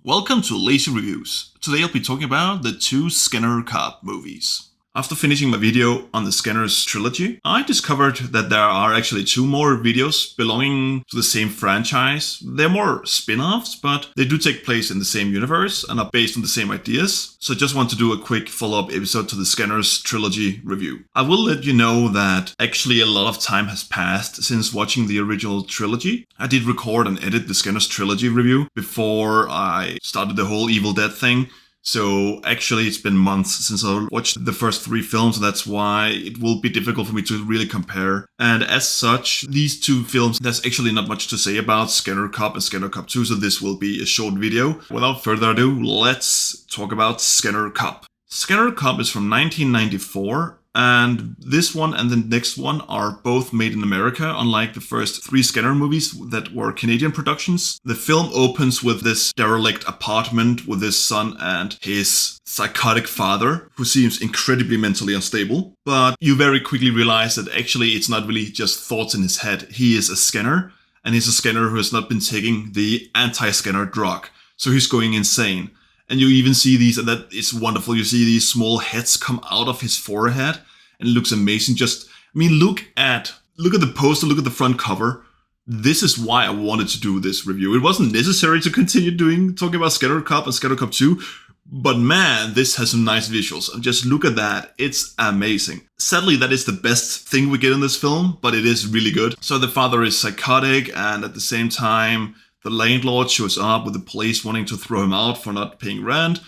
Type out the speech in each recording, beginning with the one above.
Welcome to Lazy Reviews. Today I'll be talking about the two Skinner Cop movies. After finishing my video on the Skinner's trilogy, I discovered that there are actually two more videos belonging to the same franchise. They're more spin-offs, but they do take place in the same universe and are based on the same ideas. So I just want to do a quick follow-up episode to the Skinner's trilogy review. I will let you know that actually a lot of time has passed since watching the original trilogy. I did record and edit the Skinner's trilogy review before I started the whole Evil Dead thing. So actually it's been months since I watched the first three films, and that's why it will be difficult for me to really compare. And as such, these two films, there's actually not much to say about Skinner Cop and Skinner Cop 2, so this will be a short video. Without further ado, let's talk about Skinner Cop. Skinner Cop is from 1994. And this one and the next one are both made in America, unlike the first three Skinner movies that were Canadian productions. The film opens with this derelict apartment with his son and his psychotic father, who seems incredibly mentally unstable. But you very quickly realize that actually it's not really just thoughts in his head. He is a Skinner, and he's a Skinner who has not been taking the anti-Skinner drug. So he's going insane. And you even see these, and that is wonderful, you see these small heads come out of his forehead, and it looks amazing. Look at the poster, look at the front cover. This is why I wanted to do this review. It wasn't necessary to continue talking about Skinner Cop and Skinner Cop 2, but man, this has some nice visuals. And just look at that, it's amazing. Sadly, that is the best thing we get in this film, but it is really good. So the father is psychotic, and at the same time, the landlord shows up with the police wanting to throw him out for not paying rent,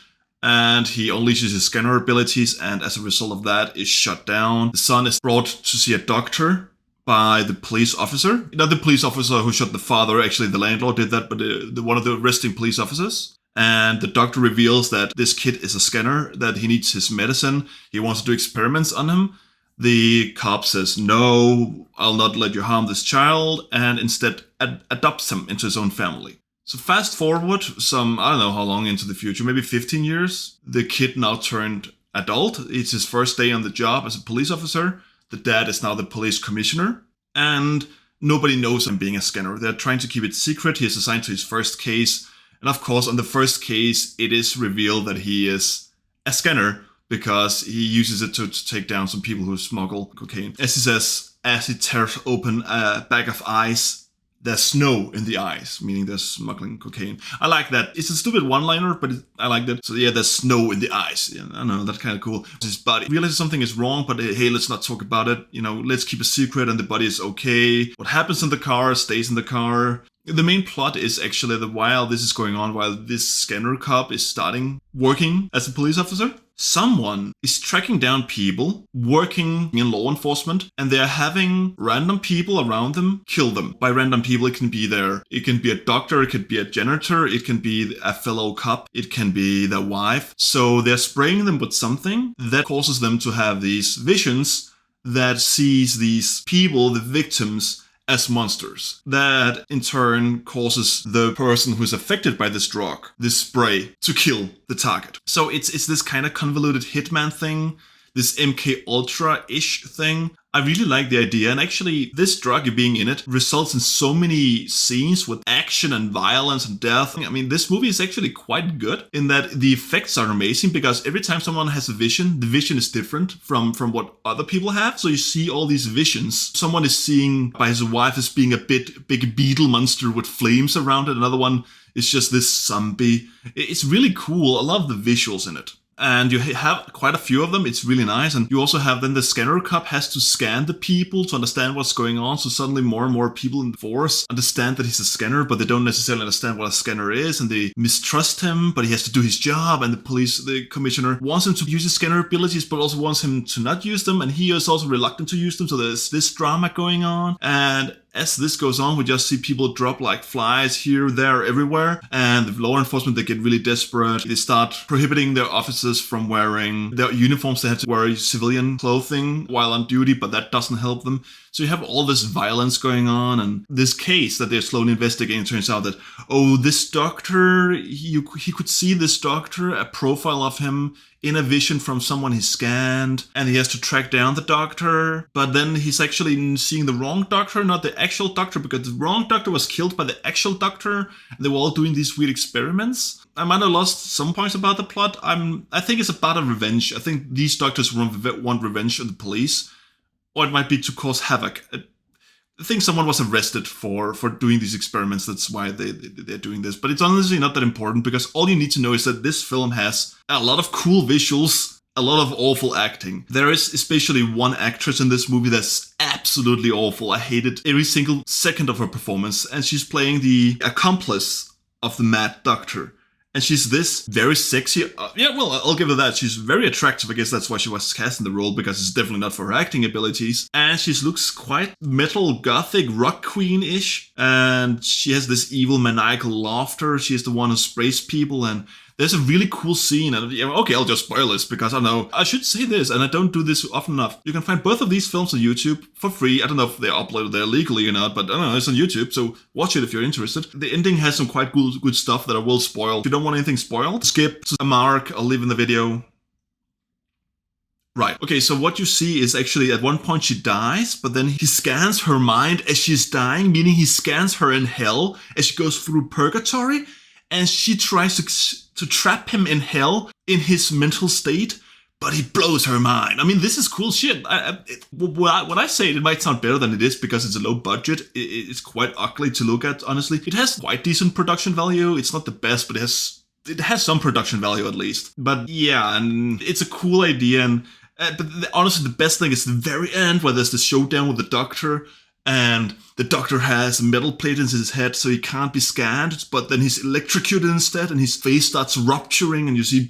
and he unleashes his Skinner abilities, and as a result of that is shut down. The son is brought to see a doctor by the police officer. Not the police officer who shot the father, actually the landlord did that, but one of the arresting police officers. And the doctor reveals that this kid is a Skinner, that he needs his medicine. He wants to do experiments on him. The cop says, no, I'll not let you harm this child, and instead adopts him into his own family. So fast forward some, I don't know how long into the future, maybe 15 years. The kid now turned adult. It's his first day on the job as a police officer. The dad is now the police commissioner, and nobody knows him being a Skinner. They're trying to keep it secret. He is assigned to his first case. And of course, on the first case, it is revealed that he is a Skinner, because he uses it to take down some people who smuggle cocaine. As he says, as he tears open a bag of ice, there's snow in the ice, meaning they're smuggling cocaine. I like that. It's a stupid one-liner, but I like that. So yeah, there's snow in the ice. Yeah, I don't know, that's kind of cool. His body realizes something is wrong, but hey, let's not talk about it. Let's keep a secret, and the body is okay. What happens in the car stays in the car. The main plot is actually that while this is going on, while this Skinner Cop is starting working as a police officer, someone is tracking down people working in law enforcement, and they're having random people around them kill them. By random people, it can be a doctor, it could be a janitor, it can be a fellow cop, it can be their wife. So they're spraying them with something that causes them to have these visions that sees these people, the victims, as monsters. That in turn causes the person who's affected by this drug, this spray, to kill the target. So it's this kind of convoluted Hitman thing, this MK Ultra-ish thing. I really like the idea, and actually this drug being in it results in so many scenes with action and violence and death. I mean, this movie is actually quite good in that the effects are amazing, because every time someone has a vision, the vision is different from what other people have. So you see all these visions. Someone is seeing by his wife as being a big beetle monster with flames around it. Another one is just this zombie. It's really cool. I love the visuals in it. And you have quite a few of them. It's really nice. And you also have then the Skinner Cop has to scan the people to understand what's going on. So suddenly more and more people in the force understand that he's a Skinner, but they don't necessarily understand what a Skinner is. And they mistrust him, but he has to do his job. And the commissioner wants him to use his Skinner abilities, but also wants him to not use them. And he is also reluctant to use them. So there's this drama going on. And as this goes on, we just see people drop like flies here, there, everywhere. And the law enforcement, they get really desperate. They start prohibiting their officers from wearing their uniforms. They have to wear civilian clothing while on duty, but that doesn't help them. So you have all this violence going on, and this case that they're slowly investigating turns out that, this doctor, he could see this doctor, a profile of him in a vision from someone he scanned, and he has to track down the doctor, but then he's actually seeing the wrong doctor, not the actual doctor, because the wrong doctor was killed by the actual doctor, and they were all doing these weird experiments. I might have lost some points about the plot. I think it's about a revenge. I think these doctors want revenge on the police, or it might be to cause havoc. I think someone was arrested for doing these experiments. That's why they're doing this. But it's honestly not that important, because all you need to know is that this film has a lot of cool visuals, a lot of awful acting. There is especially one actress in this movie that's absolutely awful. I hated every single second of her performance. And she's playing the accomplice of the Mad Doctor. And she's this very sexy. I'll give her that. She's very attractive. I guess that's why she was cast in the role, because it's definitely not for her acting abilities. And she looks quite metal, gothic, rock queen-ish. And she has this evil, maniacal laughter. She's the one who sprays people. And there's a really cool scene. And okay, I'll just spoil this, because I know I should say this, and I don't do this often enough. You can find both of these films on YouTube for free. I don't know if they're uploaded there legally or not, but I don't know, it's on YouTube, so watch it if you're interested. The ending has some quite good stuff that I will spoil. If you don't want anything spoiled, skip to a mark. I'll leave in the video. Right. Okay, so what you see is actually at one point she dies, but then he scans her mind as she's dying, meaning he scans her in hell as she goes through purgatory, and she tries to trap him in hell in his mental state, but he blows her mind. I mean, this is cool shit. When I say it might sound better than it is because it's a low budget, it's quite ugly to look at, honestly. It has quite decent production value. It's not the best, but it has some production value at least. But yeah, and it's a cool idea. And honestly, the best thing is the very end, where there's the showdown with the doctor, and the doctor has a metal plate in his head, so he can't be scanned, but then he's electrocuted instead, and his face starts rupturing, and you see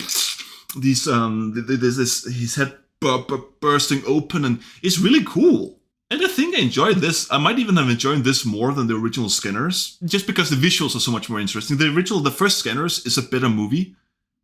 these his head bursting open, and it's really cool. And I think I enjoyed this. I might even have enjoyed this more than the original Scanners, just because the visuals are so much more interesting. The first Scanners is a better movie,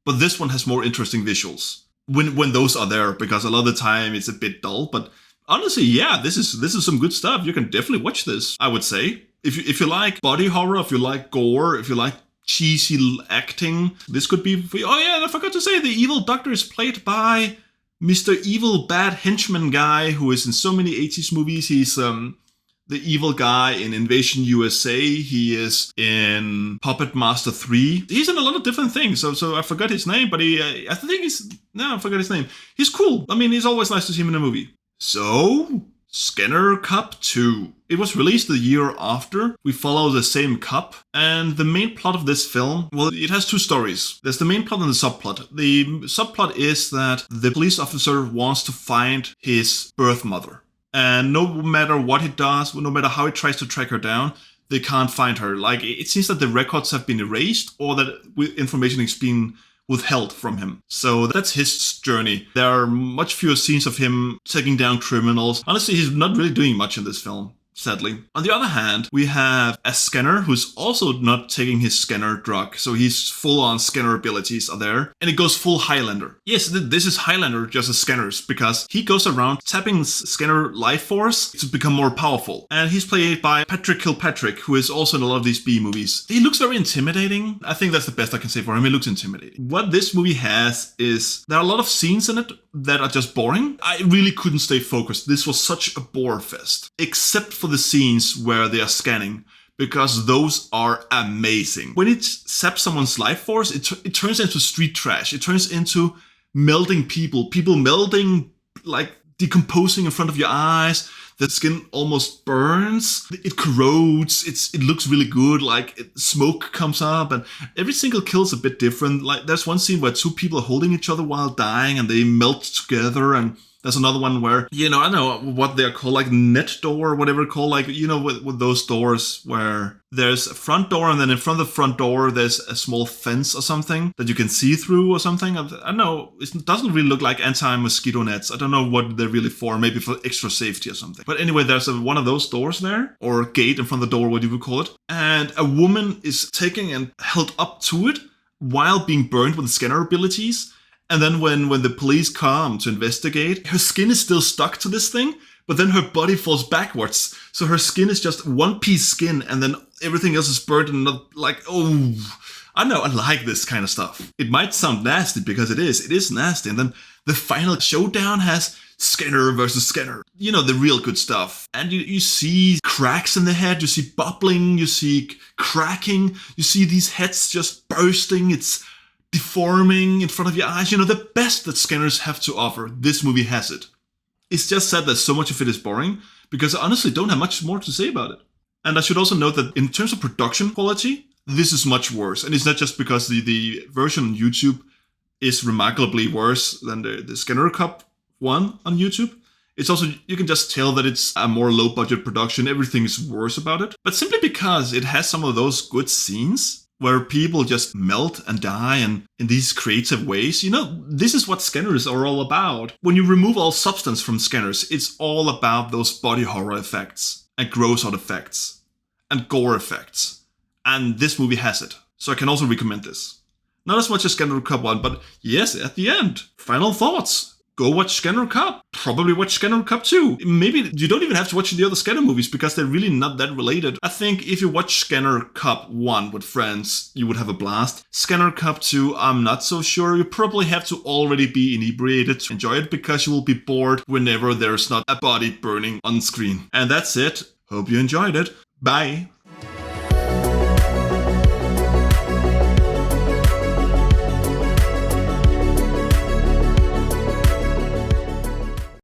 but this one has more interesting visuals when those are there, because a lot of the time it's a bit dull. But honestly, yeah, this is some good stuff. You can definitely watch this, I would say. If you like body horror, if you like gore, if you like cheesy acting, this could be for you. Oh yeah, and I forgot to say, the evil doctor is played by Mr. Evil Bad Henchman guy, who is in so many 80s movies. He's the evil guy in Invasion USA. He is in Puppet Master 3. He's in a lot of different things. So I forgot his name, but I forgot his name. He's cool. I mean, it's always nice to see him in a movie. So, Scanner Cop 2. It was released the year after. We follow the same cop, and the main plot of this film, well, it has two stories. There's the main plot and the subplot. The subplot is that the police officer wants to find his birth mother. And no matter what he does, no matter how he tries to track her down, they can't find her. Like, it seems that the records have been erased, or that information has been withheld from him. So that's his journey. There are much fewer scenes of him taking down criminals. Honestly, he's not really doing much in this film, sadly. On the other hand, we have a scanner who's also not taking his scanner drug. So he's full-on scanner abilities are there. And it goes full Highlander. Yes, this is Highlander just as scanners, because he goes around tapping scanner life force to become more powerful. And he's played by Patrick Kilpatrick, who is also in a lot of these B movies. He looks very intimidating. I think that's the best I can say for him. He looks intimidating. What this movie has is there are a lot of scenes in it that are just boring. I really couldn't stay focused. This was such a bore fest. Except for the scenes where they are scanning, because those are amazing. When it saps someone's life force, it turns into street trash. It turns into melting people melting, like decomposing in front of your eyes. The skin almost burns. It corrodes. It looks really good. Like smoke comes up, and every single kill is a bit different. Like there's one scene where two people are holding each other while dying, and they melt together. And there's another one where, I don't know what they're called, like net door or whatever it's called, like, with those doors where there's a front door, and then in front of the front door, there's a small fence or something that you can see through or something. I don't know. It doesn't really look like anti-mosquito nets. I don't know what they're really for, maybe for extra safety or something. But anyway, there's one of those doors there, or a gate in front of the door, what you would call it. And a woman is taken and held up to it while being burned with scanner abilities. And then when the police come to investigate, her skin is still stuck to this thing, but then her body falls backwards. So her skin is just one piece skin, and then everything else is burned and not like, oh, I know, I like this kind of stuff. It might sound nasty because it is nasty. And then the final showdown has Skinner versus Skinner. You know, the real good stuff. And you see cracks in the head, you see bubbling, you see cracking, you see these heads just bursting, it's deforming in front of your eyes. You know, the best that Skinners have to offer, this movie has it. It's just sad that so much of it is boring, because I honestly don't have much more to say about it. And I should also note that in terms of production quality, this is much worse. And it's not just because the version on YouTube is remarkably worse than the Skinner Cup one on YouTube. It's also, you can just tell that it's a more low budget production. Everything is worse about it. But simply because it has some of those good scenes where people just melt and die and in these creative ways. You know, this is what Skinners are all about. When you remove all substance from Skinners, it's all about those body horror effects and gross out effects and gore effects. And this movie has it. So I can also recommend this. Not as much as Skinner Cup 1, but yes, at the end, final thoughts. Go watch Skinner Cup. Probably watch Skinner Cup 2. Maybe you don't even have to watch the other Skinner movies because they're really not that related. I think if you watch Skinner Cup 1 with friends, you would have a blast. Skinner Cup 2, I'm not so sure. You probably have to already be inebriated to enjoy it because you will be bored whenever there's not a body burning on screen. And that's it. Hope you enjoyed it. Bye.